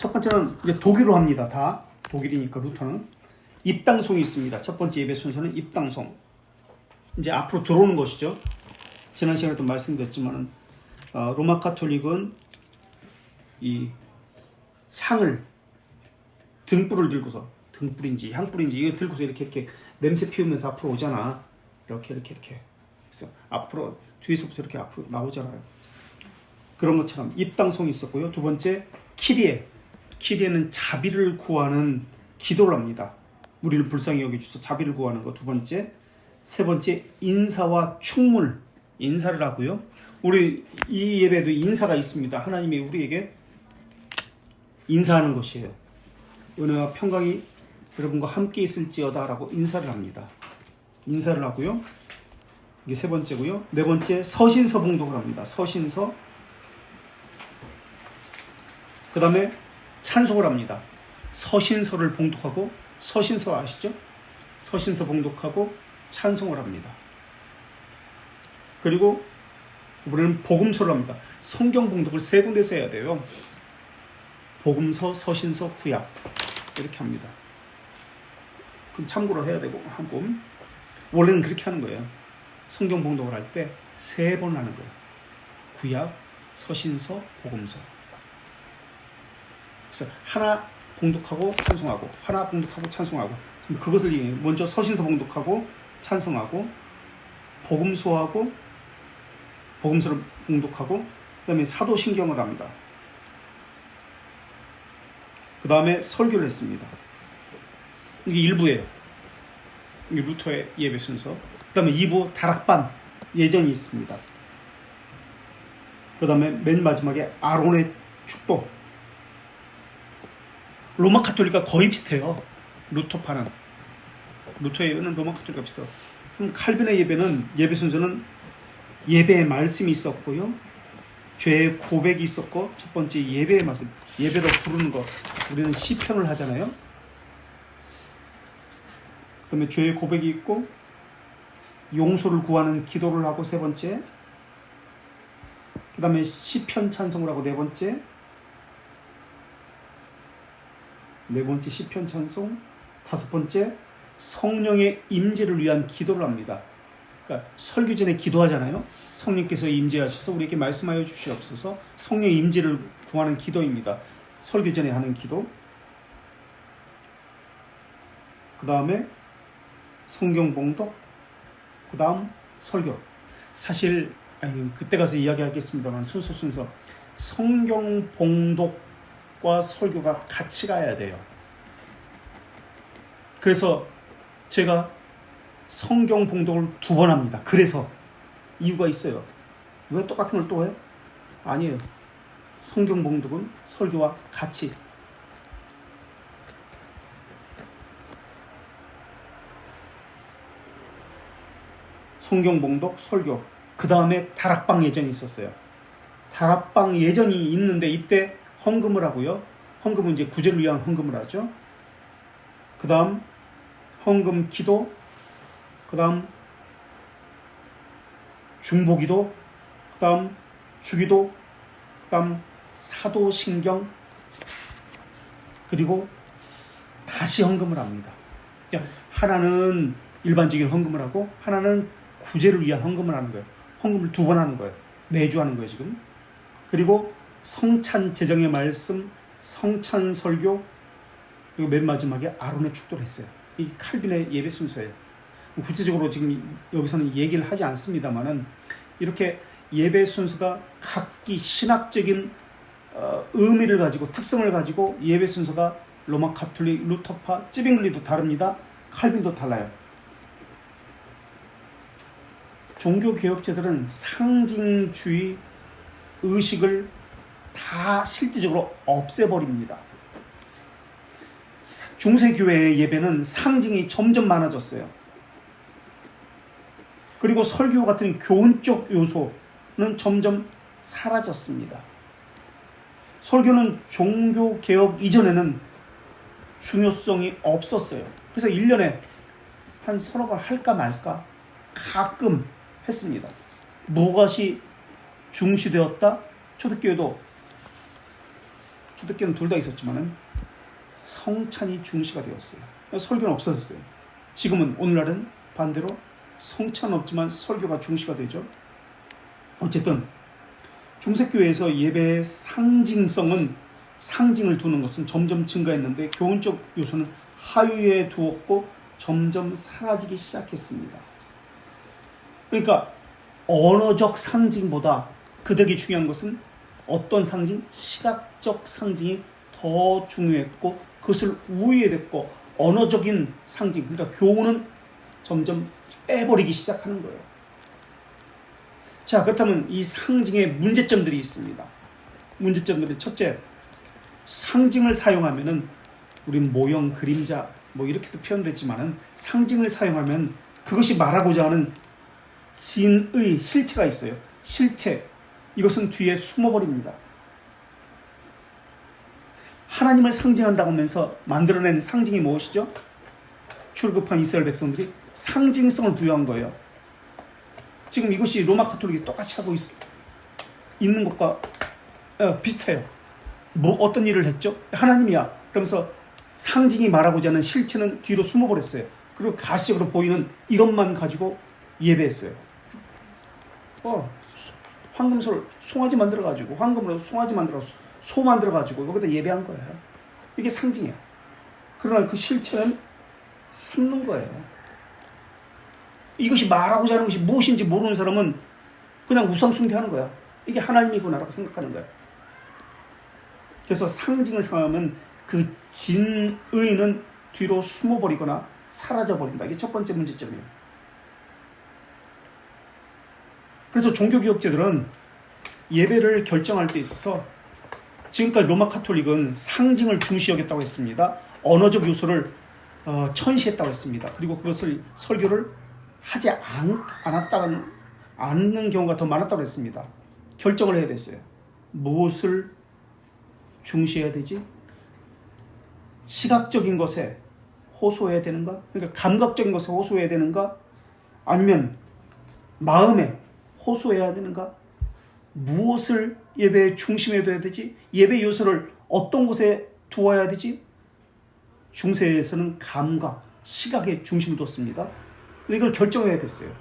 첫 번째는 이제 독일어로 합니다. 다 독일이니까 루터는 입당송이 있습니다. 첫 번째 예배 순서는 입당송. 이제 앞으로 들어오는 것이죠. 지난 시간에도 말씀드렸지만 로마 가톨릭은 이 향을 등불을 들고서 등불인지 향불인지 이거 들고서 이렇게 냄새 피우면서 앞으로 오잖아. 이렇게 그래서 앞으로 뒤에서부터 이렇게 앞으로 나오잖아요. 그런 것처럼 입당송이 있었고요. 두 번째 키리에는 자비를 구하는 기도를 합니다. 우리를 불쌍히 여겨주셔서 자비를 구하는 거 두 번째. 세 번째 인사와 충물, 인사를 하고요. 우리 이 예배도 인사가 있습니다. 하나님이 우리에게 인사하는 것이에요. 은혜와 평강이 여러분과 함께 있을지어다 라고 인사를 합니다. 인사를 하고요. 이게 세 번째고요. 네 번째 서신서 봉독을 합니다. 서신서. 그 다음에 찬송을 합니다. 서신서를 봉독하고, 서신서 아시죠? 서신서 봉독하고 찬송을 합니다. 그리고 우리는 복음서를 합니다. 성경 봉독을 세 군데서 해야 돼요. 복음서, 서신서, 구약 이렇게 합니다. 그럼 참고로 해야 되고 하고 원래는 그렇게 하는 거예요. 성경 봉독을 할 때 세 번 하는 거예요. 구약, 서신서, 복음서. 그래서 하나 봉독하고 찬송하고 하나 봉독하고 찬송하고 그것을 먼저 서신서 봉독하고 찬송하고 복음서하고 복음서를 봉독하고 그 다음에 사도신경을 합니다. 그 다음에 설교를 했습니다. 이게 1부예요. 이게 루터의 예배 순서. 그 다음에 2부 다락반 예전이 있습니다. 그 다음에 맨 마지막에 아론의 축복. 로마 가톨릭과 거의 비슷해요. 루터파는. 루터의 예배는 로마 가톨릭과 비슷해요. 그럼 칼빈의 예배는 예배 순서는 예배의 말씀이 있었고요. 죄의 고백이 있었고 첫 번째 예배의 말씀. 예배로 부르는 것. 우리는 시편을 하잖아요. 그 다음에 죄의 고백이 있고 용서를 구하는 기도를 하고 세 번째. 그 다음에 시편 찬송을 하고 네 번째 시편 찬송. 다섯 번째 성령의 임재를 위한 기도를 합니다. 그러니까 설교 전에 기도하잖아요. 성령께서 임재하셔서 우리에게 말씀하여 주시옵소서. 성령의 임재를 구하는 기도입니다. 설교 전에 하는 기도. 그 다음에 성경 봉독. 그 다음 설교. 사실 그때 가서 이야기하겠습니다만 순서 성경 봉독과 설교가 같이 가야 돼요. 그래서 제가 성경 봉독을 2번 합니다. 그래서 이유가 있어요. 왜 똑같은 걸 또 해? 아니에요. 성경 봉독은 설교와 같이. 성경 봉독, 설교. 그 다음에 다락방 예전이 있었어요. 다락방 예전이 있는데 이때 헌금을 하고요. 헌금은 이제 구제를 위한 헌금을 하죠. 그 다음 헌금 기도. 그 다음 중보기도. 그 다음 주기도. 그 다음 사도신경. 그리고 다시 헌금을 합니다. 하나는 일반적인 헌금을 하고 하나는 구제를 위한 헌금을 하는 거예요. 헌금을 2번 하는 거예요. 매주 하는 거예요 지금. 그리고 성찬 제정의 말씀, 성찬 설교, 그리고 맨 마지막에 아론의 축도를 했어요. 이 칼빈의 예배 순서예요. 구체적으로 지금 여기서는 얘기를 하지 않습니다만은 이렇게 예배 순서가 각기 신학적인 의미를 가지고 특성을 가지고 예배 순서가 로마 가톨릭, 루터파, 찌빙글리도 다릅니다. 칼빈도 달라요. 종교개혁자들은 상징주의 의식을 다 실질적으로 없애버립니다. 중세교회의 예배는 상징이 점점 많아졌어요. 그리고 설교 같은 교훈적 요소는 점점 사라졌습니다. 설교는 종교개혁 이전에는 중요성이 없었어요. 그래서 1년에 한 서너 번 할까 말까 가끔 했습니다. 무엇이 중시되었다? 초대교회도 초대교회는 둘 다 있었지만은 성찬이 중시가 되었어요. 설교는 없어졌어요. 지금은 오늘날은 반대로 성찬은 없지만 설교가 중시가 되죠. 어쨌든 중세교회에서 예배의 상징을 두는 것은 점점 증가했는데 교훈적 요소는 하위에 두었고 점점 사라지기 시작했습니다. 그러니까 언어적 상징보다 그들에게 중요한 것은 어떤 상징? 시각적 상징이 더 중요했고 그것을 우위에 뒀고 언어적인 상징, 그러니까 교훈은 점점 빼버리기 시작하는 거예요. 자, 그렇다면 이 상징의 문제점들이 있습니다. 문제점들이 첫째, 상징을 사용하면은 우린 모형, 그림자 뭐 이렇게도 표현되지만은 상징을 사용하면 그것이 말하고자 하는 진의 실체가 있어요. 실체, 이것은 뒤에 숨어버립니다. 하나님을 상징한다고 하면서 만들어낸 상징이 무엇이죠? 출애굽한 이스라엘 백성들이 상징성을 부여한 거예요. 지금 이것이 로마 가톨릭이 똑같이 하고 있는 것과 비슷해요. 뭐 어떤 일을 했죠? 하나님이야. 그러면서 상징이 말하고자 하는 실체는 뒤로 숨어버렸어요. 그리고 가시적으로 보이는 이것만 가지고 예배했어요. 황금소를 송아지 만들어가지고 황금으로 송아지 만들어서 소 만들어가지고 여기다 예배한 거예요. 이게 상징이야. 그러나 그 실체는 숨는 거예요. 이것이 말하고자 하는 것이 무엇인지 모르는 사람은 그냥 우상숭배하는 거야. 이게 하나님이구나라고 생각하는 거야. 그래서 상징을 사용하면 그 진의는 뒤로 숨어버리거나 사라져버린다. 이게 첫 번째 문제점이에요. 그래서 종교개혁자들은 예배를 결정할 때 있어서 지금까지 로마 가톨릭은 상징을 중시 여겼다고 했습니다. 언어적 요소를 천시했다고 했습니다. 그리고 그것을 설교를 하지 않는 경우가 더 많았다고 했습니다. 결정을 해야 됐어요. 무엇을 중시해야 되지? 시각적인 것에 호소해야 되는가? 그러니까 감각적인 것에 호소해야 되는가? 아니면 마음에 호소해야 되는가? 무엇을 예배의 중심에 둬야 되지? 예배 요소를 어떤 곳에 두어야 되지? 중세에서는 감각, 시각에 중심을 뒀습니다. 이걸 결정해야 됐어요.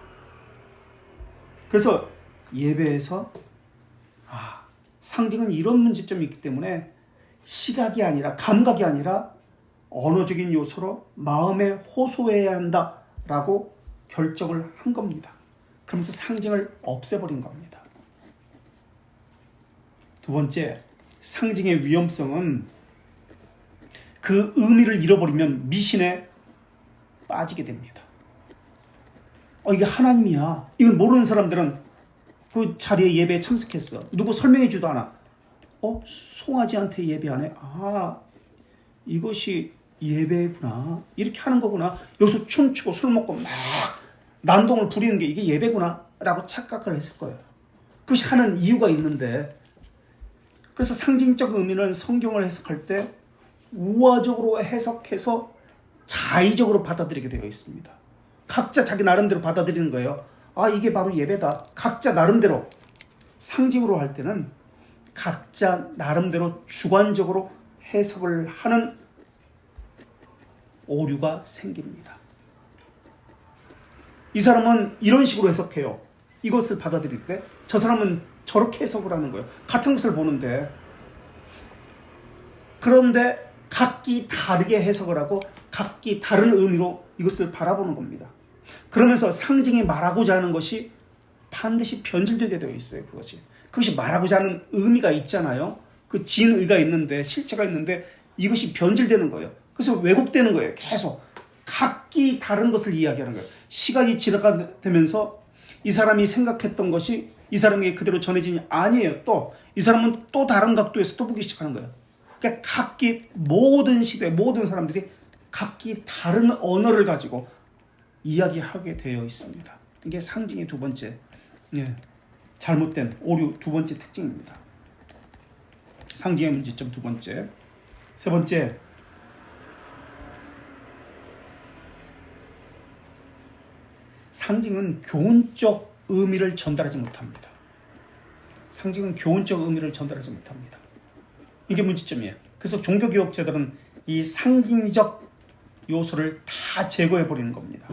그래서 예배에서 상징은 이런 문제점이 있기 때문에 시각이 아니라 감각이 아니라 언어적인 요소로 마음에 호소해야 한다라고 결정을 한 겁니다. 그러면서 상징을 없애버린 겁니다. 두 번째, 상징의 위험성은 그 의미를 잃어버리면 미신에 빠지게 됩니다. 이게 하나님이야. 이걸 모르는 사람들은 그 자리에 예배에 참석했어. 누구 설명해주도 않아. 송아지한테 예배하네. 이것이 예배구나. 이렇게 하는 거구나. 여기서 춤추고 술 먹고 막 난동을 부리는 게 이게 예배구나 라고 착각을 했을 거예요. 그것이 하는 이유가 있는데, 그래서 상징적 의미는 성경을 해석할 때 우화적으로 해석해서 자의적으로 받아들이게 되어 있습니다. 각자 자기 나름대로 받아들이는 거예요. 이게 바로 예배다. 각자 나름대로. 상징으로 할 때는 각자 나름대로 주관적으로 해석을 하는 오류가 생깁니다. 이 사람은 이런 식으로 해석해요. 이것을 받아들일 때 저 사람은 저렇게 해석을 하는 거예요. 같은 것을 보는데, 그런데 각기 다르게 해석을 하고 각기 다른 의미로 이것을 바라보는 겁니다. 그러면서 상징이 말하고자 하는 것이 반드시 변질되게 되어 있어요. 그것이 말하고자 하는 의미가 있잖아요. 그 진의가 있는데, 실체가 있는데 이것이 변질되는 거예요. 그래서 왜곡되는 거예요. 계속 각기 다른 것을 이야기하는 거예요. 시간이 지나가면서 이 사람이 생각했던 것이 이 사람에게 그대로 전해지니 아니에요. 또 이 사람은 또 다른 각도에서 또 보기 시작하는 거예요. 그러니까 각기 모든 시대 모든 사람들이 각기 다른 언어를 가지고 이야기하게 되어 있습니다. 이게 상징의 두 번째 잘못된 오류 두 번째 특징입니다. 상징의 문제점 두 번째. 세 번째, 상징은 교훈적 의미를 전달하지 못합니다. 상징은 교훈적 의미를 전달하지 못합니다. 이게 문제점이에요. 그래서 종교개혁자들은 이 상징적 요소를 다 제거해버리는 겁니다.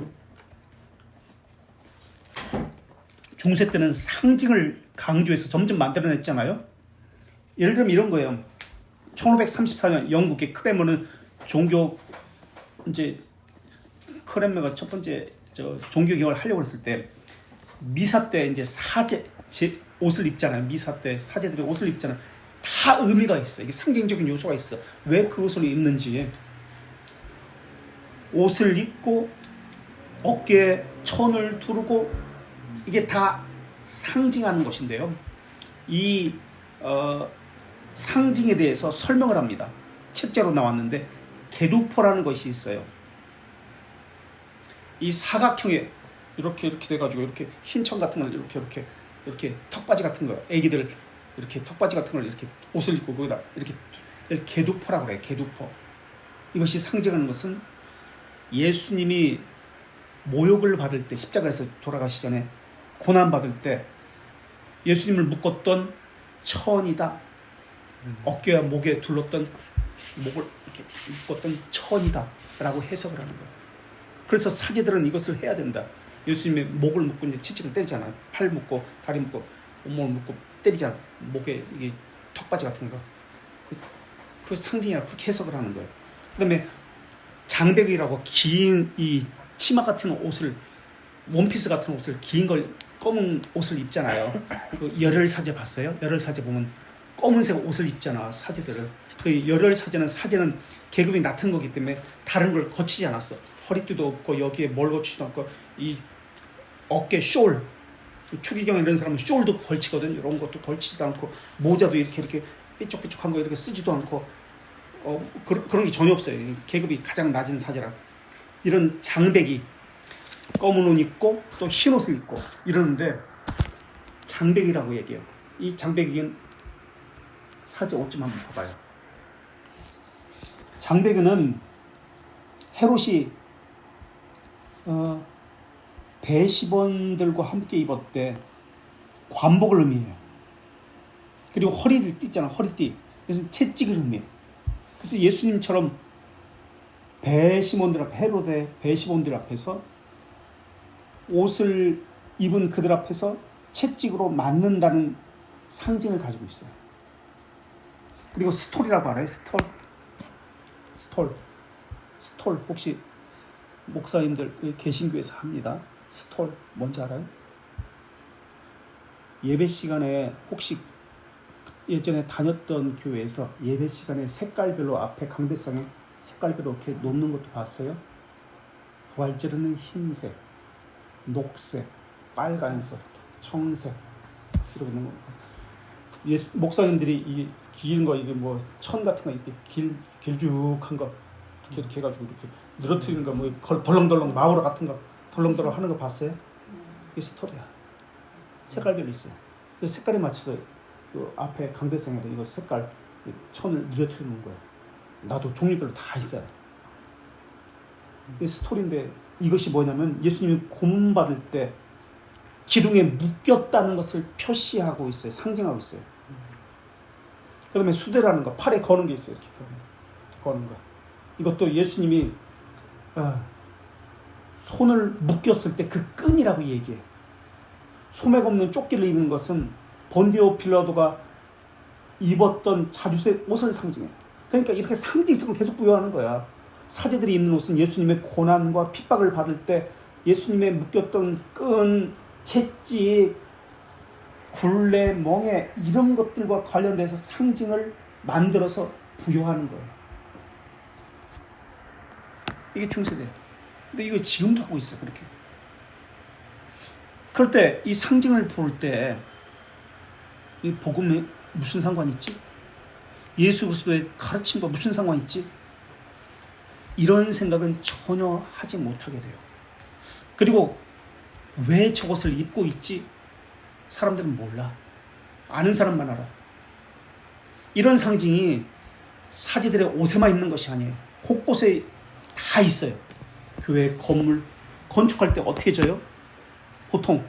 중세 때는 상징을 강조해서 점점 만들어냈잖아요. 예를 들면 이런 거예요. 1534년 영국의 크레머는 크레머가 첫 번째 종교개혁을 하려고 했을 때 미사 때 이제 옷을 입잖아요. 미사 때 사제들이 옷을 입잖아요. 다 의미가 있어. 이게 상징적인 요소가 있어. 왜 그 옷을 입는지. 옷을 입고 어깨에 천을 두르고 이게 다 상징하는 것인데요. 이 상징에 대해서 설명을 합니다. 책자로 나왔는데 게두포라는 것이 있어요. 이 사각형에 이렇게 돼가지고 이렇게 흰천 같은 걸 이렇게 턱바지 같은 거, 애기들 이렇게 턱바지 같은 걸 이렇게 옷을 입고 거기다 이렇게 게두포라고 그래요. 게두포. 이것이 상징하는 것은 예수님이 모욕을 받을 때, 십자가에서 돌아가시 전에 고난 받을 때 예수님을 묶었던 천이다. 어깨와 목에 둘렀던 목을 이렇게 묶었던 천이다 라고 해석을 하는 거예요. 그래서 사제들은 이것을 해야 된다. 예수님의 목을 묶고 이제 채찍을 때리잖아요. 팔 묶고 다리 묶고 온몸을 묶고 때리잖아. 목에 이게 턱바지 같은 거. 그 상징이라고 그렇게 해석을 하는 거예요. 그다음에 장백이라고 긴 이 치마 같은 옷을, 원피스 같은 옷을, 긴 걸, 검은 옷을 입잖아요. 그 열혈사제 봤어요? 열혈사제 보면 검은색 옷을 입잖아, 사제들은. 그 열혈사제는 계급이 낮은 거기 때문에 다른 걸 거치지 않았어. 허리띠도 없고 여기에 뭘 거치지도 않고 이 어깨 숄, 추기경 이런 사람은 숄도 걸치거든. 이런 것도 걸치지도 않고 모자도 이렇게 삐쭉삐쭉한 거 이렇게 쓰지도 않고 그런 게 전혀 없어요. 계급이 가장 낮은 사제라. 이런 장백이 검은 옷 입고 또 흰 옷을 입고 이러는데 장백이라고 얘기해요. 이 장백이는 사제 옷 좀 한번 봐봐요. 장백이는 헤롯이 배시본들과 함께 입었대. 관복을 의미해요. 그리고 허리를 띠잖아, 허리띠. 그래서 채찍을 의미해요. 그래서 예수님처럼 배시몬들 앞, 헤롯의 배시몬들 앞에서 옷을 입은 그들 앞에서 채찍으로 맞는다는 상징을 가지고 있어요. 그리고 스톨이라고 알아요? 스톨 혹시 목사님들 개신교에서 합니다. 스톨 뭔지 알아요? 예배 시간에 혹시 예전에 다녔던 교회에서 예배 시간에 색깔별로 앞에 강대상에 색깔별로 이렇게 놓는 것도 봤어요? 부활절에는 흰색, 녹색, 빨간색, 청색 이렇게 놓는 거. 목사님들이 이 긴 거 이게 뭐 천 같은 거 이렇게 길쭉한 거 이렇게 해가지고 이렇게 늘어뜨리는 거 뭐 덜렁덜렁 마우라 같은 거 덜렁덜렁 하는 거 봤어요? 이게 스토리야. 색깔별로 있어요. 그 색깔에 맞춰서 그 앞에 강대상에도 이거 색깔 천을 늘어뜨리는 거예요. 나도 종류별로 다 있어요. 이 스토리인데 이것이 뭐냐면 예수님이 고문받을 때 기둥에 묶였다는 것을 표시하고 있어요. 상징하고 있어요. 그 다음에 수대라는 거, 팔에 거는 게 있어요. 이렇게 거는 거. 이것도 예수님이 손을 묶였을 때 그 끈이라고 얘기해요. 소매 없는 조끼를 입는 것은 본디오 필라도가 입었던 자주색 옷을 상징해요. 그러니까 이렇게 상징성을 계속 부여하는 거야. 사제들이 입는 옷은 예수님의 고난과 핍박을 받을 때 예수님의 묶였던 끈, 채찍, 굴레, 멍에 이런 것들과 관련돼서 상징을 만들어서 부여하는 거예요. 이게 중세대. 근데 이거 지금도 하고 있어, 그렇게. 그럴 때 이 상징을 볼 때 이 복음에 무슨 상관이 있지? 예수 그리스도의 가르침과 무슨 상관이 있지? 이런 생각은 전혀 하지 못하게 돼요. 그리고 왜 저것을 입고 있지? 사람들은 몰라. 아는 사람만 알아. 이런 상징이 사제들의 옷에만 있는 것이 아니에요. 곳곳에 다 있어요. 교회 건물 건축할 때 어떻게 져요? 보통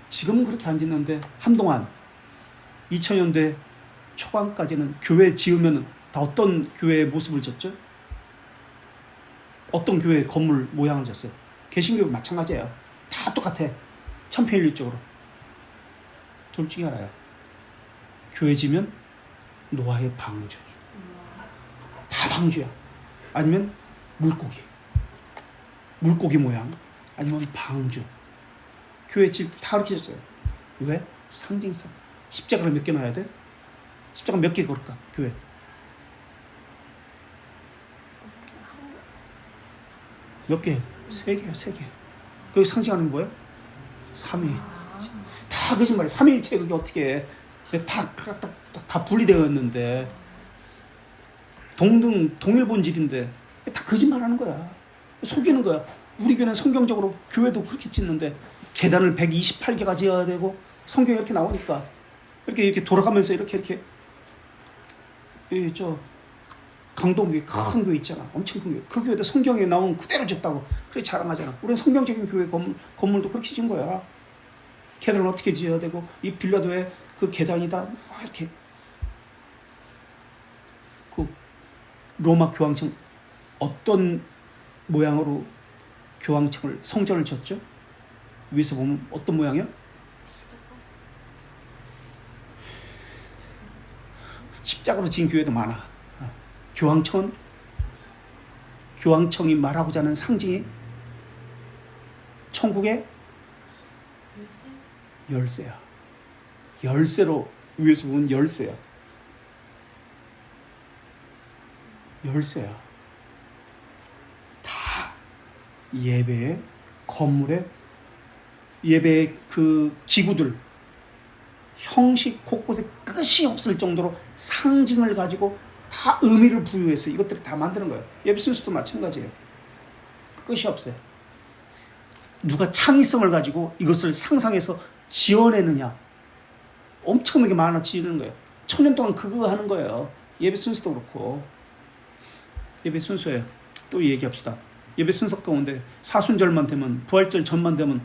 지금은 그렇게 안 짓는데 한동안 2000년대 초반까지는 교회 지으면 다 어떤 교회의 모습을 졌죠? 어떤 교회 건물 모양을 졌어요? 개신교 마찬가지예요. 다 똑같아. 천편일률적으로. 둘 중에 하나예요. 교회 지면 노아의 방주. 다 방주야. 아니면 물고기 모양. 아니면 방주. 교회 질 다 그렇게 졌어요. 왜? 상징성. 십자가를 몇 개 놔야 돼? 십자가 몇 개 걸을까? 교회. 몇 개? 3개야, 3개. 그게 상징하는 게 뭐예요? 삼위일체. 다 거짓말이야. 삼위일체 그게 어떻게 해? 다 분리되었는데 동일 본질인데 다 거짓말하는 거야. 속이는 거야. 우리 교회는 성경적으로 교회도 그렇게 짓는데 계단을 128개가 지어야 되고 성경에 이렇게 나오니까 이렇게 돌아가면서 이렇게 저 강동교회 큰 교회 있잖아. 엄청 큰 교회. 그 교회도 성경에 나온 그대로 졌다고 그렇게 자랑하잖아. 우리는 성경적인 교회 건물도 그렇게 지은 거야. 계단을 어떻게 지어야 되고 이 빌라도에 그 계단이다 이렇게. 그 로마 교황청 어떤 모양으로 교황청을 성전을 졌죠? 위에서 보면 어떤 모양이요? 십자가로 지은 교회도 많아. 교황청이 말하고자 하는 상징이 천국의 열쇠야. 열쇠로 위에서 보면 열쇠야. 다 예배의 건물의 예배의 그 기구들 형식 곳곳에 끝이 없을 정도로 상징을 가지고 다 의미를 부여해서 이것들을 다 만드는 거예요. 예배 순서도 마찬가지예요. 끝이 없어요. 누가 창의성을 가지고 이것을 상상해서 지어내느냐. 엄청나게 많아 지는 거예요. 1000년 동안 그거 하는 거예요. 예배 순서도 그렇고. 예배 순서예요. 또 얘기합시다. 예배 순서 가운데 사순절만 되면 부활절 전만 되면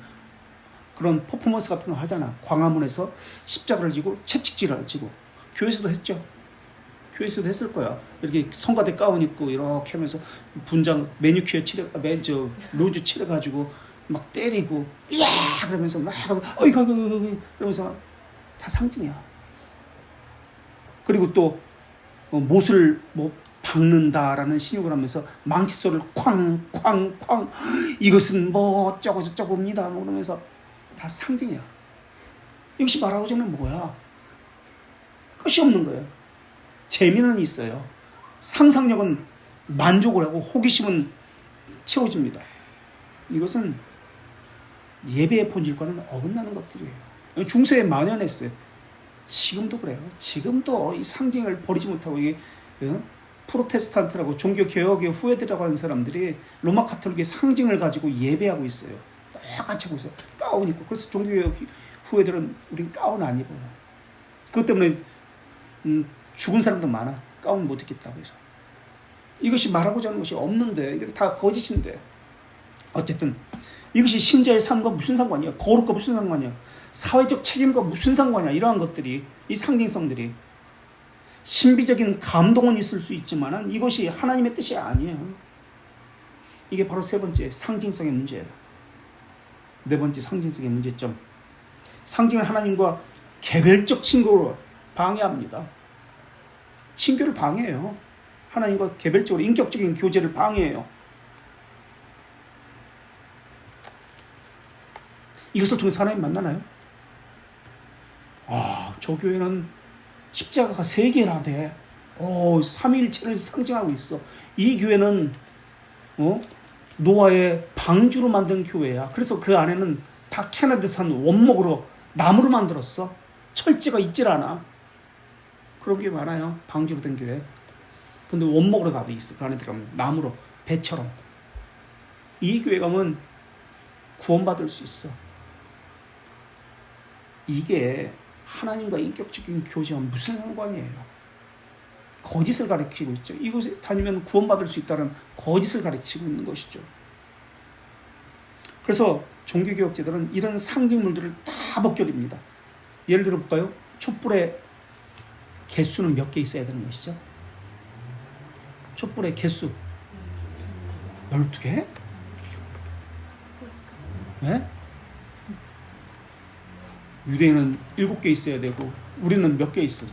그런 퍼포먼스 같은 거 하잖아. 광화문에서 십자가를 지고 채찍질을 지고. 교회에서도 했죠. 교회에서도 했을 거야. 이렇게 성가대 가운 입고 이렇게 하면서 분장 매니큐어 루즈 칠해가지고 막 때리고 이야 그러면서 막 어이구 그러면서 다 상징이야. 그리고 또 못을 박는다라는 신욕을 하면서 망치소리를 쾅쾅쾅 이것은 뭐 어쩌고 저쩌고입니다. 그러면서 다 상징이야. 이것이 말하고자 하는 뭐야? 끝이 없는 거예요. 재미는 있어요. 상상력은 만족을 하고 호기심은 채워집니다. 이것은 예배의 본질과는 어긋나는 것들이에요. 중세에 만연했어요. 지금도 그래요. 지금도 이 상징을 버리지 못하고 이게 프로테스탄트라고 종교개혁의 후예들이라고 하는 사람들이 로마 카톨릭의 상징을 가지고 예배하고 있어요. 똑같이 하고 있어요. 가운 입고. 그래서 종교개혁 후예들은 우린 가운 안 입어요. 그것 때문에 죽은 사람도 많아. 가운 못 입겠다고 해서. 이것이 말하고자 하는 것이 없는데 이건 다 거짓인데. 어쨌든 이것이 신자의 삶과 무슨 상관이야? 거룩과 무슨 상관이야? 사회적 책임과 무슨 상관이야? 이러한 것들이 이 상징성들이 신비적인 감동은 있을 수 있지만 이것이 하나님의 뜻이 아니에요. 이게 바로 세 번째 상징성의 문제예요. 네 번째 상징성의 문제점. 상징은 하나님과 개별적 친구로 방해합니다. 친교를 방해해요. 하나님과 개별적으로 인격적인 교제를 방해해요. 이것을 통해서 하나님 만나나요? 저 교회는 십자가가 3개나 돼. 삼위일체를 상징하고 있어. 이 교회는 노아의 방주로 만든 교회야. 그래서 그 안에는 다 캐나다산 원목으로 나무로 만들었어. 철제가 있질 않아. 그런 게 많아요. 방주로 된 교회. 근데 원목으로 다 돼 있어. 그 안에 들어가면 나무로 배처럼. 이 교회 가면 구원받을 수 있어. 이게 하나님과 인격적인 교제와 무슨 상관이에요? 거짓을 가르치고 있죠. 이곳에 다니면 구원받을 수 있다는 거짓을 가르치고 있는 것이죠. 그래서 종교개혁자들은 이런 상징물들을 다 벗겨립니다. 예를 들어 볼까요? 촛불에 개수는 몇 개 있어야 되는 것이죠? 촛불의 개수 12개? 네? 유대인은 7개 있어야 되고 우리는 몇 개 있어?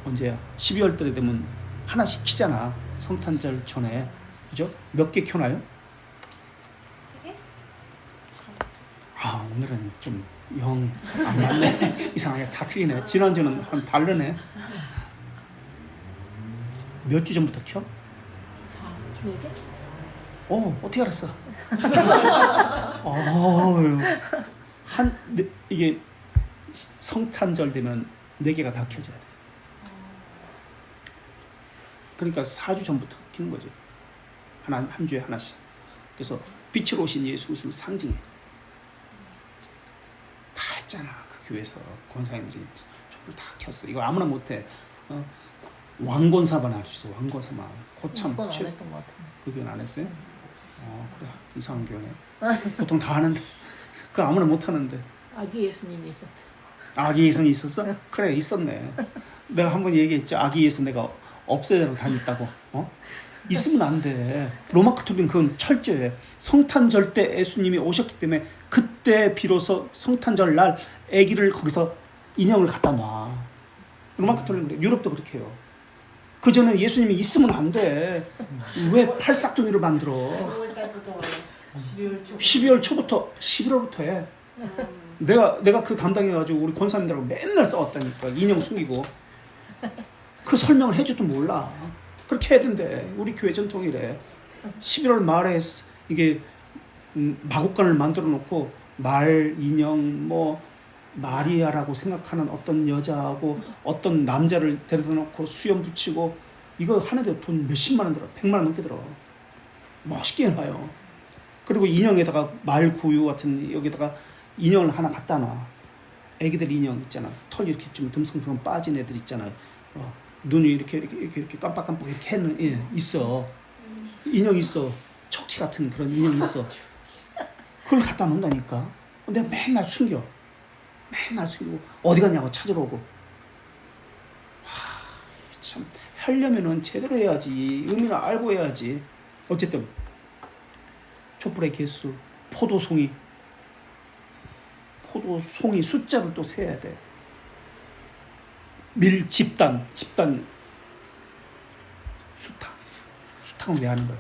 언제야? 12월 달에 되면 하나씩 키잖아. 성탄절 전에. 그죠? 몇 개 켜나요? 3개? 아, 오늘은 좀 영 안 맞네. 이상하게 다 틀리네. 지난주는 한 다르네. 몇 주 전부터 켜? 4개? 어떻게 알았어? 이게 성탄절 되면 4개가 다 켜져야 돼. 그러니까 4주 전부터 켜는 거지. 한 주에 하나씩. 그래서 빛으로 오신 예수 그리스도를 상징해. 다 했잖아. 그 교회에서 권사님들이 촛불 다 켰어. 이거 아무나 못해. 왕권사만 할 수 있어. 왕권사만. 고참. 그건 안 했던 것 같은데. 그 교회는 안 했어요? 그래. 이상한 교회네. 보통 다 하는데. 그거 아무나 못 하는데. 아기 예수님이 있었죠. 아기 예수님이 있었어? 그래, 있었네. 내가 한번 얘기했죠. 아기 예수 내가 없애러 다녔다고. 있으면 안 돼. 로마 카톨릭은 그건 철저해. 성탄절 때 예수님이 오셨기 때문에 그때 비로소 성탄절 날 아기를 거기서 인형을 갖다 놔. 로마 카톨릭은 그래. 유럽도 그렇게 해요. 그 전에 예수님이 있으면 안 돼. 왜 팔싹둥이를 만들어? 12월 초부터 11월부터 해. 내가 그 담당해가지고 우리 권사님들하고 맨날 싸웠다니까. 인형 숨기고. 그 설명을 해줘도 몰라. 그렇게 해야 된대. 우리 교회 전통이래. 11월 말에 이게 마국간을 만들어 놓고 말 인형 마리아라고 생각하는 어떤 여자하고 어떤 남자를 데려다 놓고 수염 붙이고 이거 하는데 돈 몇십만 원 들어. 100만 원 넘게 들어. 멋있게 해놔요. 그리고 인형에다가 말 구유 같은 여기다가 인형을 하나 갖다 놔. 애기들 인형 있잖아. 털 이렇게 좀 듬성듬성 빠진 애들 있잖아. 눈이 이렇게 깜빡깜빡 이렇게 하는 있어. 인형 있어. 척키 같은 그런 인형 있어. 그걸 갖다 놓는다니까. 내가 맨날 숨겨. 맨날 숨기고 어디 갔냐고 찾으러 오고. 참 하려면은 제대로 해야지. 의미를 알고 해야지. 어쨌든 촛불의 개수, 포도송이 숫자를 또 세야 돼. 집단 수탉은 왜 하는 거야?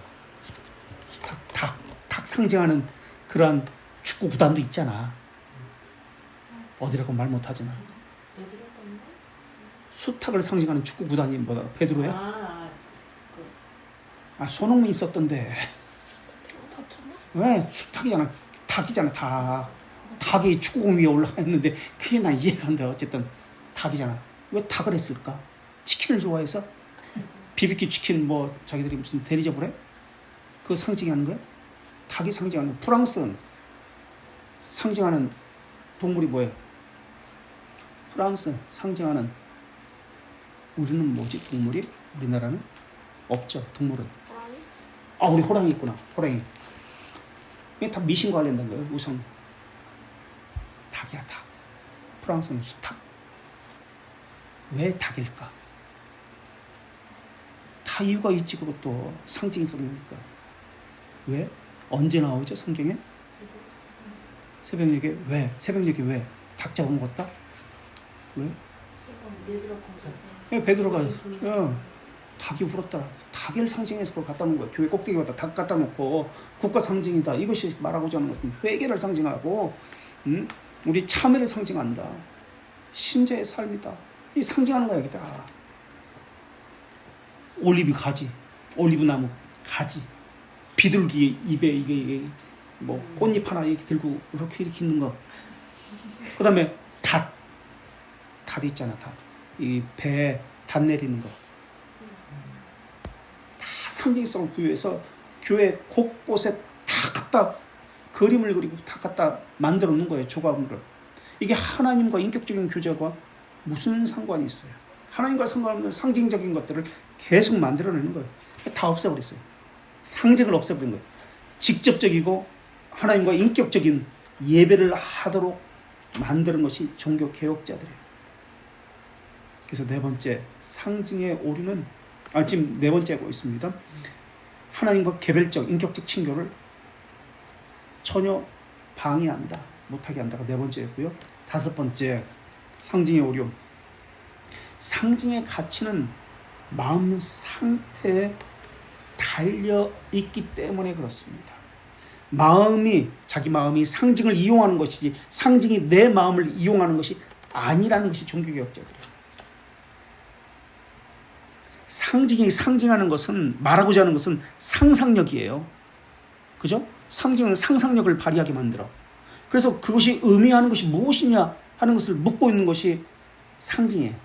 닭 상징하는 그러한 축구 구단도 있잖아. 어디라고 말 못하지만 수탉을 상징하는 축구 구단이 뭐다? 베드로야? 손흥민 있었던데. 왜? 수탉이잖아. 닭이잖아. 닭이 축구공 위에 올라가 있는데 그게 난 이해가 안 돼. 어쨌든 닭이잖아. 왜 닭을 했을까? 치킨을 좋아해서? BBQ 치킨 자기들이 무슨 대리점을 해? 그거 상징하는 거야? 닭이 상징하는 프랑스는 상징하는 동물이 뭐예요? 프랑스 상징하는 우리는 뭐지? 동물이? 우리나라는? 없죠. 동물은. 호랑이? 우리 호랑이 있구나. 호랑이. 이게 다 미신 관련된 거예요. 우선 닭이야. 닭. 프랑스는 수탉. 왜 닭일까? 다 이유가 있지. 그것도 상징성이니까. 왜? 언제 나오죠? 성경에? 새벽녘에 왜? 새벽녘에 왜? 닭 잡아먹었다? 왜? 베드로가 닭이 울었더라. 닭을 상징해서 그걸 갖다 놓은 거야. 교회 꼭대기에다 닭 갖다 놓고 국가 상징이다. 이것이 말하고자 하는 것은 회개를 상징하고 우리 참회를 상징한다. 신자의 삶이다. 이 상징하는 거야. 여기다가 올리브 가지, 올리브 나무 가지, 비둘기 입에 이게 꽃잎 하나 이렇게 들고 이렇게 있는 거. 그다음에 닷 있잖아. 이 배에 닷 내리는 거. 다 상징성을 부여해서 교회 곳곳에 다 갖다 그림을 그리고 다 갖다 만들어 놓은 거예요. 조각물을. 이게 하나님과 인격적인 교제와 무슨 상관이 있어요? 하나님과 상관없는 상징적인 것들을 계속 만들어내는 거예요. 다 없애버렸어요. 상징을 없애버린 거예요. 직접적이고 하나님과 인격적인 예배를 하도록 만드는 것이 종교 개혁자들이에요. 그래서 네 번째 상징의 오류는 지금 네 번째고 있습니다. 하나님과 개별적 인격적 친교를 전혀 방해한다, 못하게 한다가 네 번째였고요. 다섯 번째 상징의 오류. 상징의 가치는 마음 상태에 달려 있기 때문에 그렇습니다. 자기 마음이 상징을 이용하는 것이지 상징이 내 마음을 이용하는 것이 아니라는 것이 종교개혁자들이에요. 상징이 상징하는 것은, 말하고자 하는 것은 상상력이에요. 그죠? 상징은 상상력을 발휘하게 만들어. 그래서 그것이 의미하는 것이 무엇이냐 하는 것을 묻고 있는 것이 상징이에요.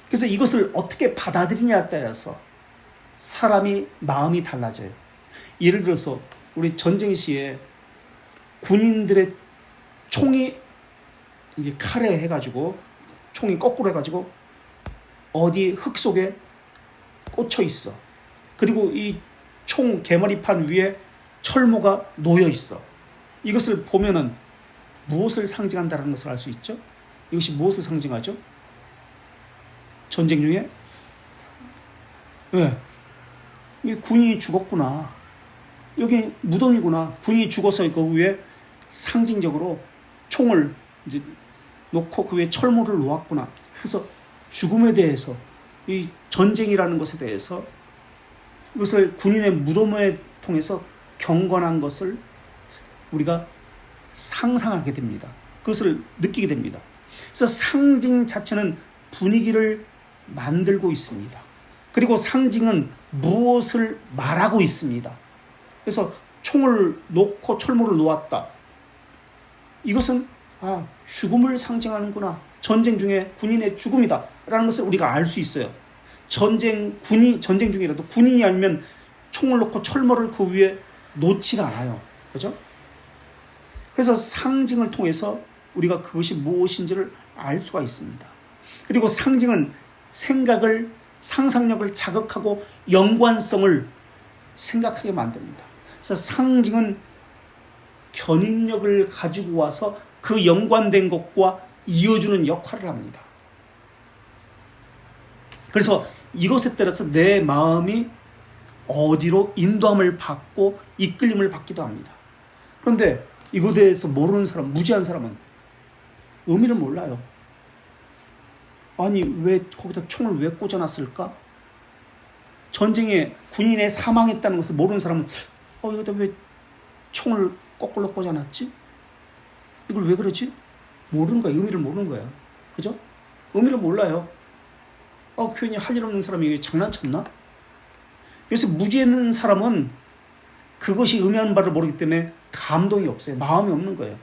그래서 이것을 어떻게 받아들이냐에 따라서 사람이 마음이 달라져요. 예를 들어서 우리 전쟁 시에 군인들의 총이 이게 칼에 해가지고 총이 거꾸로 해가지고 어디 흙 속에 꽂혀 있어. 그리고 이 총 개머리판 위에 철모가 놓여 있어. 이것을 보면은 무엇을 상징한다는 것을 알 수 있죠? 이것이 무엇을 상징하죠? 전쟁 중에 왜? 이 군인이 죽었구나. 여기 무덤이구나. 군인이 죽어서 그 위에 상징적으로 총을 이제 놓고 그 위에 철모를 놓았구나. 그래서 죽음에 대해서, 이 전쟁이라는 것에 대해서, 이것을 군인의 무덤을 통해서 경건한 것을 우리가 상상하게 됩니다. 그것을 느끼게 됩니다. 그래서 상징 자체는 분위기를 만들고 있습니다. 그리고 상징은 무엇을 말하고 있습니다. 그래서 총을 놓고 철모를 놓았다. 이것은 죽음을 상징하는구나. 전쟁 중에 군인의 죽음이다 라는 것을 우리가 알 수 있어요. 전쟁 중이라도 군인이 아니면 총을 놓고 철모를 그 위에 놓지 않아요. 그죠? 그래서 상징을 통해서 우리가 그것이 무엇인지를 알 수가 있습니다. 그리고 상징은 생각을, 상상력을 자극하고 연관성을 생각하게 만듭니다. 그래서 상징은 견인력을 가지고 와서 그 연관된 것과 이어주는 역할을 합니다. 그래서 이것에 따라서 내 마음이 어디로 인도함을 받고 이끌림을 받기도 합니다. 그런데 이것에 대해서 모르는 사람, 무지한 사람은 의미를 몰라요. 아니, 왜 거기다 총을 왜 꽂아놨을까? 전쟁에 군인의 사망했다는 것을 모르는 사람은 여기다 왜 총을 거꾸로 꽂아놨지? 이걸 왜 그러지? 모르는 거야. 의미를 모르는 거야. 그죠? 의미를 몰라요. 괜히 할 일 없는 사람이 장난쳤나? 그래서 무지한 사람은 그것이 의미하는 바를 모르기 때문에 감동이 없어요. 마음이 없는 거예요.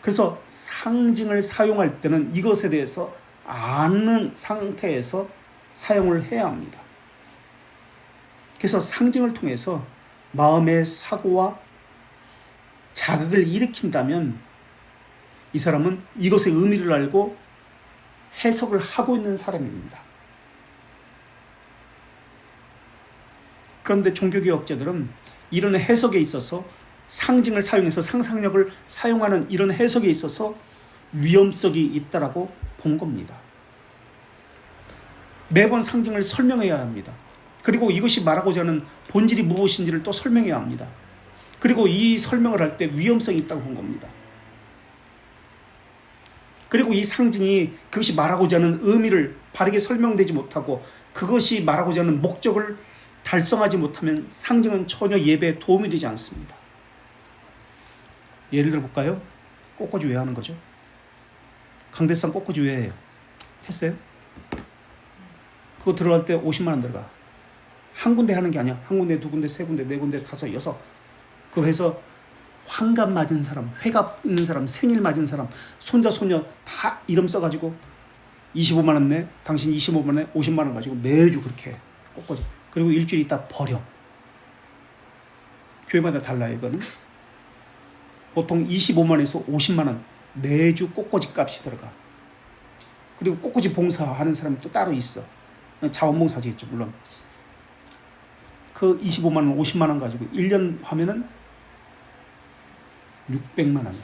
그래서 상징을 사용할 때는 이것에 대해서 아는 상태에서 사용을 해야 합니다. 그래서 상징을 통해서 마음의 사고와 자극을 일으킨다면 이 사람은 이것의 의미를 알고 해석을 하고 있는 사람입니다. 그런데 종교개혁자들은 이런 해석에 있어서, 상징을 사용해서 상상력을 사용하는 이런 해석에 있어서 위험성이 있다라고 본 겁니다. 매번 상징을 설명해야 합니다. 그리고 이것이 말하고자 하는 본질이 무엇인지를 또 설명해야 합니다. 그리고 이 설명을 할 때 위험성이 있다고 본 겁니다. 그리고 이 상징이 그것이 말하고자 하는 의미를 바르게 설명되지 못하고 그것이 말하고자 하는 목적을 달성하지 못하면 상징은 전혀 예배에 도움이 되지 않습니다. 예를 들어 볼까요? 꽃꽂이 왜 하는 거죠? 강대상 꽃꽂이 왜 해요? 했어요? 그거 들어갈 때 50만 원 들어가. 한 군데 하는 게 아니야. 한 군데, 두 군데, 세 군데, 네 군데, 다섯, 여섯. 그거 해서 환갑 맞은 사람, 회갑 있는 사람, 생일 맞은 사람, 손자, 손녀 다 이름 써가지고 25만 원 내, 당신 25만 원에 50만 원 가지고 매주 그렇게 해. 꽃꽂이. 그리고 일주일 있다 버려. 교회마다 달라요, 이거는. 보통 25만 원에서 50만 원 매주 꽃꽂이 값이 들어가. 그리고 꽃꽂이 봉사하는 사람이 또 따로 있어. 자원봉사지겠죠, 물론. 그 25만 원, 50만 원 가지고 1년 하면은 600만 원이야.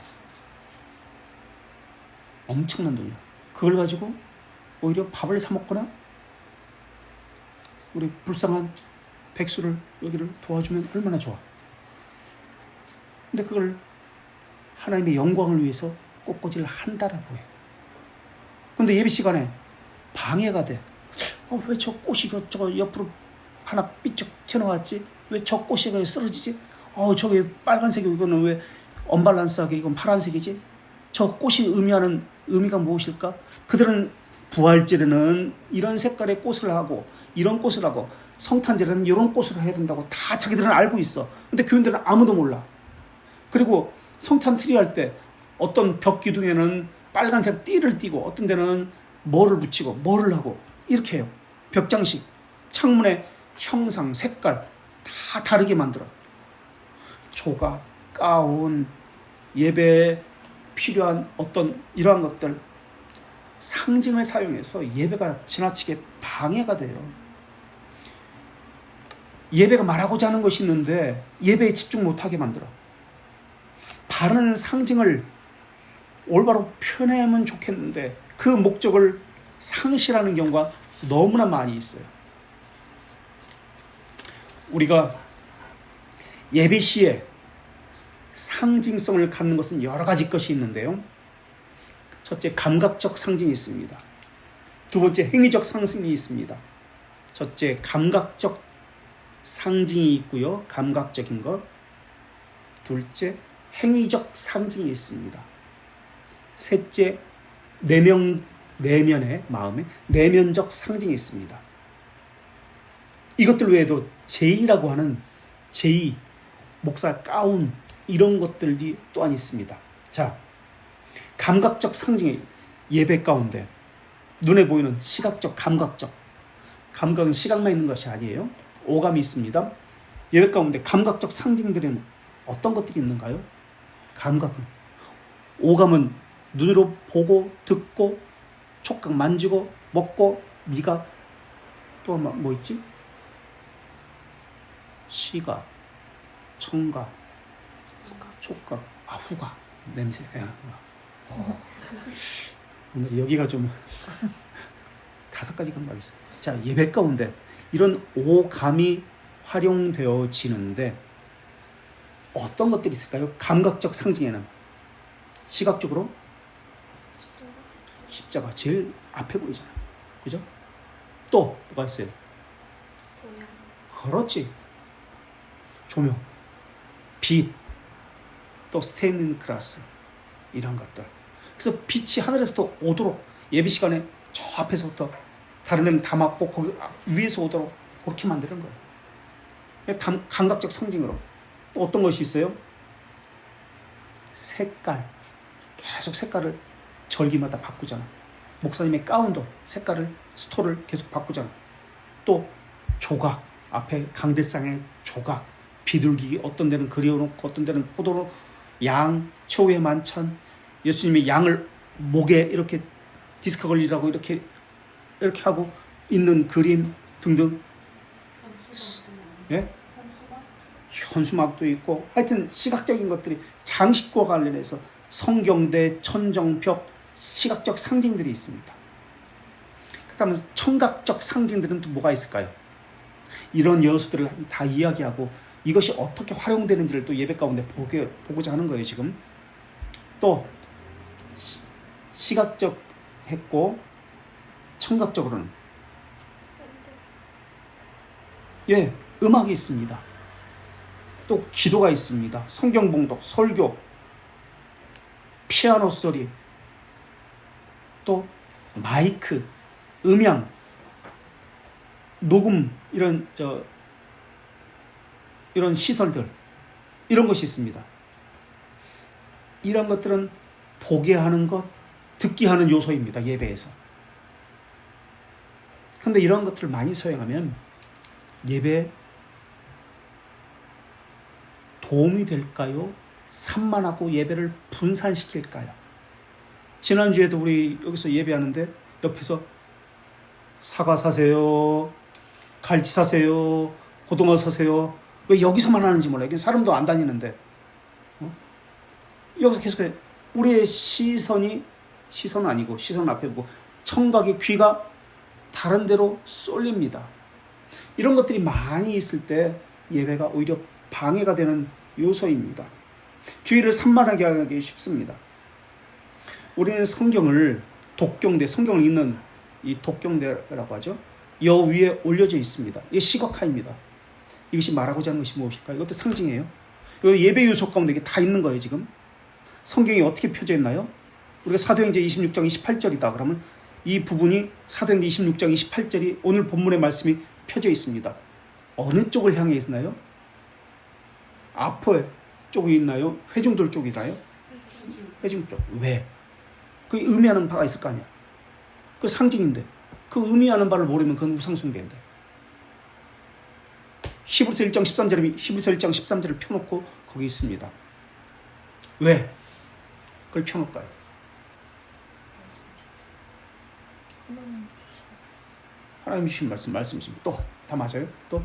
엄청난 돈이야. 그걸 가지고 오히려 밥을 사 먹거나 우리 불쌍한 백수를 여기를 도와주면 얼마나 좋아. 근데 그걸 하나님의 영광을 위해서 꽃꽂이를 한다라고 해. 근데 예배 시간에 방해가 돼. 왜 저 꽃이 저 옆으로 하나 삐쩍 튀어나왔지? 왜 저 꽃이 왜 쓰러지지? 저게 빨간색이고 이거는 왜 언밸런스하게 이건 파란색이지? 저 꽃이 의미하는 의미가 무엇일까? 그들은 부활절에는 이런 색깔의 꽃을 하고 이런 꽃을 하고 성탄절에는 이런 꽃을 해야 된다고 다 자기들은 알고 있어. 근데 교인들은 아무도 몰라. 그리고 성찬 트리 할 때 어떤 벽 기둥에는 빨간색 띠를 띠고 어떤 데는 뭐를 붙이고 뭐를 하고 이렇게 해요. 벽장식, 창문의 형상, 색깔 다 다르게 만들어. 조각, 가운, 예배에 필요한 어떤 이러한 것들 상징을 사용해서 예배가 지나치게 방해가 돼요. 예배가 말하고자 하는 것이 있는데 예배에 집중 못하게 만들어. 바른 상징을 올바로 표현하면 좋겠는데 그 목적을 상실하는 경우가 너무나 많이 있어요. 우리가 예배 시에 상징성을 갖는 것은 여러 가지 것이 있는데요. 첫째, 감각적 상징이 있습니다. 두 번째, 행위적 상징이 있습니다. 첫째, 감각적 상징이 있고요. 감각적인 것. 둘째, 행위적 상징이 있습니다. 셋째, 내면의 마음에 내면적 상징이 있습니다. 이것들 외에도 제의라고 하는 제의, 목사 가운 이런 것들이 또한 있습니다. 자, 감각적 상징이 예배 가운데 눈에 보이는 시각적, 감각적. 감각은 시각만 있는 것이 아니에요. 오감이 있습니다. 예배 가운데 감각적 상징들에는 어떤 것들이 있는가요? 감각은 오감은 눈으로 보고 듣고 촉각 만지고 먹고 미각 또 뭐 있지? 시각, 청각, 촉각, 후각, 냄새. 오늘 여기가 좀 5가지 감각이 있어요. 자, 예배 가운데 이런 오감이 활용되어지는데 어떤 것들이 있을까요? 감각적 상징에는 시각적으로 십자가 제일 앞에 보이잖아요. 그죠? 또 뭐가 있어요? 조명. 그렇지. 조명, 빛, 또 스테인드 글라스 이런 것들. 그래서 빛이 하늘에서부터 오도록 예배 시간에 저 앞에서부터 다른 데는 다 막고 거기 위에서 오도록 그렇게 만드는 거예요. 감각적 상징으로. 또 어떤 것이 있어요? 색깔. 계속 색깔을 절기마다 바꾸잖아. 목사님의 가운도 색깔을 스토를 계속 바꾸잖아. 또 조각, 앞에 강대상의 조각, 비둘기, 어떤 데는 그려놓고 어떤 데는 포도로 양, 최후의 만찬, 예수님의 양을 목에 이렇게 디스크 걸리라고 이렇게 하고 있는 그림 등등. 예? 현수막도 있고 하여튼 시각적인 것들이 장식과 관련해서 성경대, 천정벽, 시각적 상징들이 있습니다. 그렇다면 청각적 상징들은 또 뭐가 있을까요? 이런 요소들을 다 이야기하고 이것이 어떻게 활용되는지를 또 예배 가운데 보고자 하는 거예요. 지금 또 시각적 했고 청각적으로는 음악이 있습니다. 또 기도가 있습니다. 성경 봉독, 설교, 피아노 소리, 또 마이크, 음향, 녹음 이런 시설들 이런 것이 있습니다. 이런 것들은 보게 하는 것, 듣게 하는 요소입니다. 예배에서. 그런데 이런 것들을 많이 사용하면 예배에 도움이 될까요? 산만하고 예배를 분산시킬까요? 지난주에도 우리 여기서 예배하는데 옆에서 사과 사세요, 갈치 사세요, 고등어 사세요. 왜 여기서만 하는지 몰라요. 사람도 안 다니는데. 여기서 계속해. 우리의 시선이 시선 아니고 시선 앞에 뭐 청각의 귀가 다른 데로 쏠립니다. 이런 것들이 많이 있을 때 예배가 오히려 방해가 되는 요소입니다. 주의를 산만하게 하기 쉽습니다. 우리는 성경을 독경대, 성경을 읽는 이 독경대라고 하죠. 여 위에 올려져 있습니다. 이게 시각화입니다. 이것이 말하고자 하는 것이 무엇일까? 이것도 상징이에요. 이 예배 요소 가운데 이게 다 있는 거예요, 지금. 성경이 어떻게 펴져 있나요? 우리가 사도행전 26장 28절이다. 그러면 이 부분이 사도행전 26장 28절이 오늘 본문의 말씀이 펴져 있습니다. 어느 쪽을 향해 있나요? 앞에 쪽이 있나요? 회중들 쪽이나요? 회중 쪽. 왜? 그 의미하는 바가 있을 거 아니야. 그 상징인데 그 의미하는 바를 모르면 그건 우상숭배인데. 히브리서 1장 13절을 펴놓고 거기 있습니다. 왜? 그걸 펴놓을까요? 하나님 주신 말씀이십니다. 또 다 맞아요? 또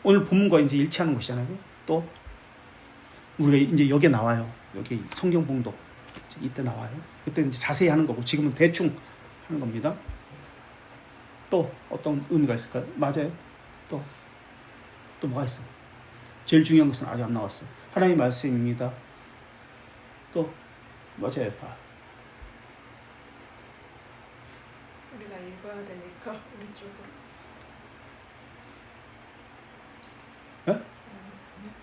오늘 본문과 이제 일치하는 것이잖아요. 또 우리가 이제 여기에 나와요. 여기 성경 봉독 이때 나와요. 그때 이제 자세히 하는 거고 지금은 대충 하는 겁니다. 또 어떤 의미가 있을까요? 맞아요. 또 뭐가 있어요? 제일 중요한 것은 아직 안 나왔어요. 하나님의 말씀입니다. 또 맞아요. 다. 우리가 읽어야 되니까 우리 쪽으로. 에?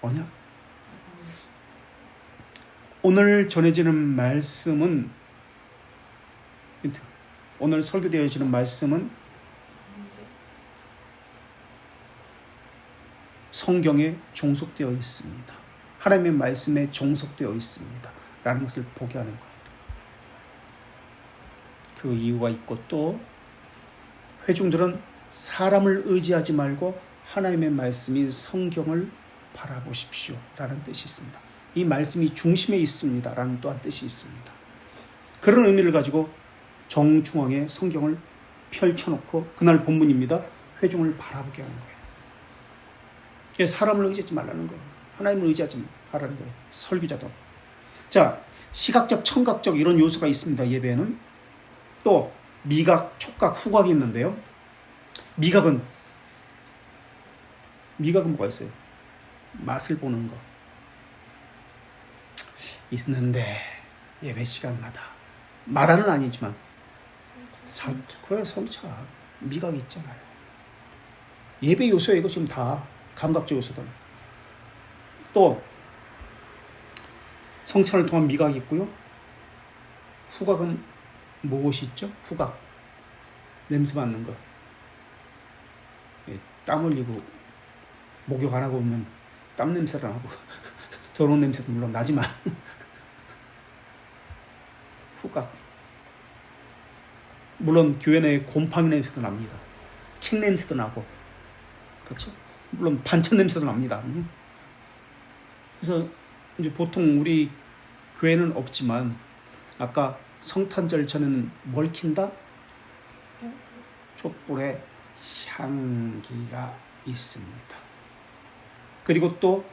언약? 오늘 전해지는 말씀은 힌트. 오늘 설교되어지는 말씀은 성경에 종속되어 있습니다. 하나님의 말씀에 종속되어 있습니다. 라는 것을 보게 하는 거예요. 그 이유가 있고 또 회중들은 사람을 의지하지 말고 하나님의 말씀인 성경을 바라보십시오. 라는 뜻이 있습니다. 이 말씀이 중심에 있습니다. 라는 또한 뜻이 있습니다. 그런 의미를 가지고 정중앙에 성경을 펼쳐놓고 그날 본문입니다. 회중을 바라보게 하는 거예요. 사람을 의지하지 말라는 거예요. 하나님을 의지하지 말라는 거예요. 설교자도. 자, 시각적, 청각적 이런 요소가 있습니다. 예배에는. 또 미각, 촉각, 후각이 있는데요. 미각은 뭐가 있어요? 맛을 보는 거. 있는데 예배 시간마다 말하는 아니지만 그래 성차 미각이 있잖아요. 예배 요소에 이거 지금 다 감각적 요소들. 또 성찬을 통한 미각이 있고요. 후각은 무엇이 있죠? 후각. 냄새 맡는 거. 땀 흘리고 목욕 안 하고 오면 땀 냄새가 나고 더러운 냄새도 물론 나지만 후각. 물론 교회 내에 곰팡이 냄새도 납니다. 책 냄새도 나고 그렇죠? 물론 반찬 냄새도 납니다. 그래서 이제 보통 우리 교회는 없지만 아까 성탄절 전에는 뭘 킨다? 촛불에 향기가 있습니다. 그리고 또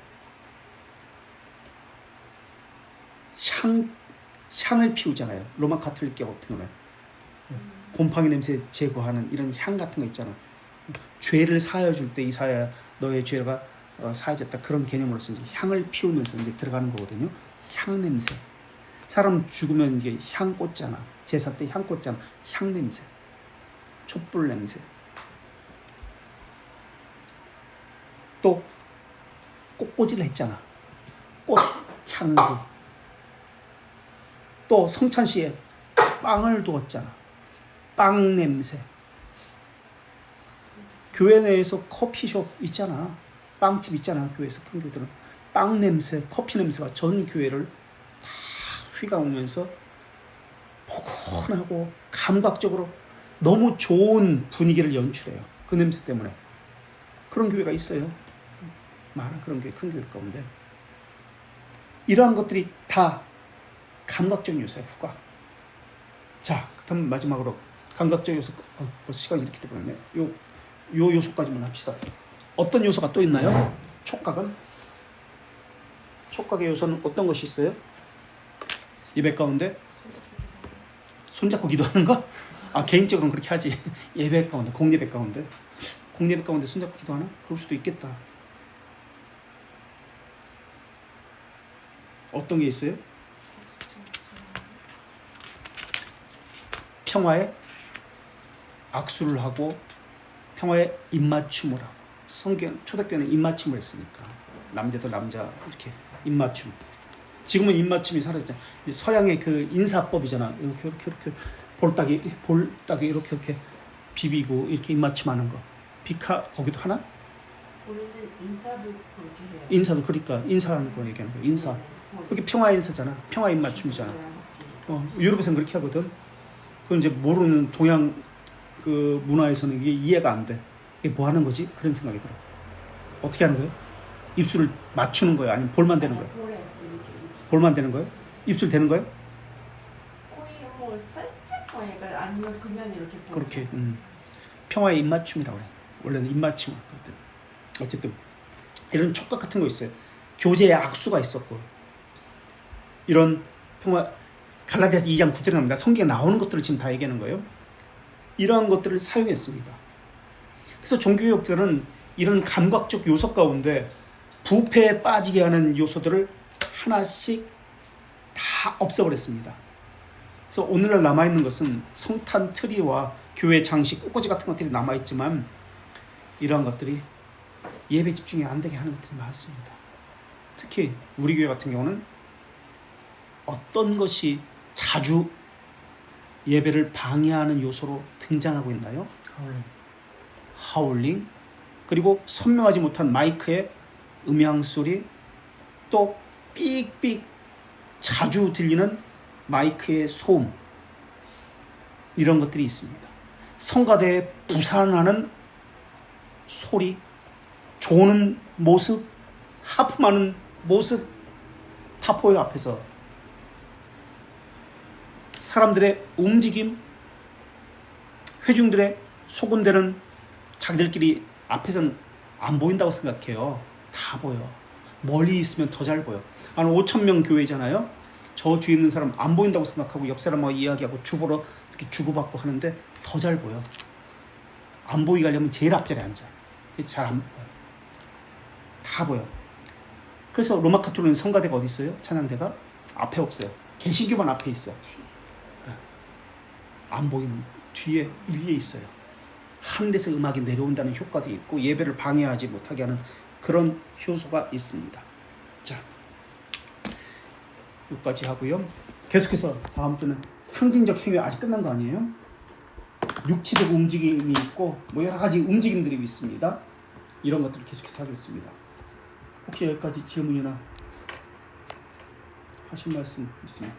향을 피우잖아요. 로마 가톨릭 교 같은 경우는 곰팡이 냄새 제거하는 이런 향 같은 거 있잖아. 죄를 사하여 줄 때 이사야 너의 죄가 사해졌다 그런 개념으로서 이제 향을 피우면서 이제 들어가는 거거든요. 향 냄새. 사람 죽으면 이게 향 꽂잖아. 제사 때 향 꽂잖아. 향 냄새. 촛불 냄새. 또 꽃꽂이를 했잖아. 꽃 향기. 또 성찬시에 빵을 두었잖아. 빵 냄새. 교회 내에서 커피숍 있잖아. 빵집 있잖아. 교회에서 큰 교회들은 빵 냄새, 커피 냄새가 전 교회를 다 휘감으면서 포근하고 감각적으로 너무 좋은 분위기를 연출해요. 그 냄새 때문에. 그런 교회가 있어요. 많은 그런 교회, 큰 교회 가운데. 이러한 것들이 다 감각적 요소예요. 후각. 자, 그럼 마지막으로 감각적 요소. 벌써 시간이 이렇게 되버렸네. 요 요소까지만 합시다. 어떤 요소가 또 있나요? 촉각은? 촉각의 요소는 어떤 것이 있어요? 예배 가운데? 손잡고 기도하는 거? 아 개인적으로는 그렇게 하지. 예배 가운데, 공예배 가운데, 공예배 가운데 손잡고 기도하나? 그럴 수도 있겠다. 어떤 게 있어요? 평화에 악수를 하고 평화에 입맞춤을 하고 성경 초대교회는 입맞춤을 했으니까 남자들 남자 이렇게 입맞춤. 지금은 입맞춤이 사라졌잖아. 서양의 그 인사법이잖아. 이렇게 볼따기 이렇게 비비고 이렇게 입맞춤하는 거. 비카 거기도 하나? 우리는 인사도 그렇게 해요. 인사도 그러니까 인사하는 거 얘기하는 거. 인사. 그게 평화 인사잖아. 평화 입맞춤이잖아. 유럽에서는 그렇게 하거든. 그 이제 모르는 동양 그 문화에서는 이게 이해가 안 돼. 이게 뭐 하는 거지? 그런 생각이 들어. 어떻게 하는 거예요? 입술을 맞추는 거예요? 아니면 볼만 대는 거예요? 볼에 이렇게 볼만 대는 거예요? 입술 대는 거예요? 코에 뭐 살짝 거니까 아니면 그냥 이렇게 볼. 그렇게 평화의 입맞춤이라고 그래. 원래는 입맞춤. 어쨌든 이런 촉각 같은 거 있어요. 교제의 악수가 있었고 이런 평화 갈라디아서 2장 9절에 나옵니다. 성경에 나오는 것들을 지금 다 얘기하는 거예요. 이러한 것들을 사용했습니다. 그래서 종교개혁자는 이런 감각적 요소 가운데 부패에 빠지게 하는 요소들을 하나씩 다 없애버렸습니다. 그래서 오늘날 남아있는 것은 성탄 트리와 교회 장식, 꽃꽂이 같은 것들이 남아있지만 이러한 것들이 예배 집중이 안 되게 하는 것들이 많습니다. 특히 우리 교회 같은 경우는 어떤 것이 자주 예배를 방해하는 요소로 등장하고 있나요? 하울링, 그리고 선명하지 못한 마이크의 음향소리, 또 삑삑 자주 들리는 마이크의 소음, 이런 것들이 있습니다. 성가대에 부산하는 소리, 조는 모습, 하품하는 모습 다 보여 앞에서. 사람들의 움직임, 회중들의 소곤대는 자기들끼리 앞에서는 안 보인다고 생각해요. 다 보여. 멀리 있으면 더 잘 보여. 한 5,000명 교회잖아요. 저 뒤에 있는 사람 안 보인다고 생각하고 옆 사람하고 이야기하고 주보로 이렇게 주고받고 하는데 더 잘 보여. 안 보이게 하려면 제일 앞자리에 앉아. 그래서 잘 안 보여. 다 보여. 그래서 로마 카톨릭은 성가대가 어디 있어요? 찬양대가 앞에 없어요. 개신교만 앞에 있어. 안 보이는 뒤에 위에 있어요. 하늘에서 음악이 내려온다는 효과도 있고 예배를 방해하지 못하게 하는 그런 효소가 있습니다. 자, 여기까지 하고요. 계속해서 다음 주는 상징적 행위. 아직 끝난 거 아니에요? 육체적 움직임이 있고 뭐 여러 가지 움직임들이 있습니다. 이런 것들을 계속해서 하겠습니다. 혹시 여기까지 질문이나 하실 말씀 있으면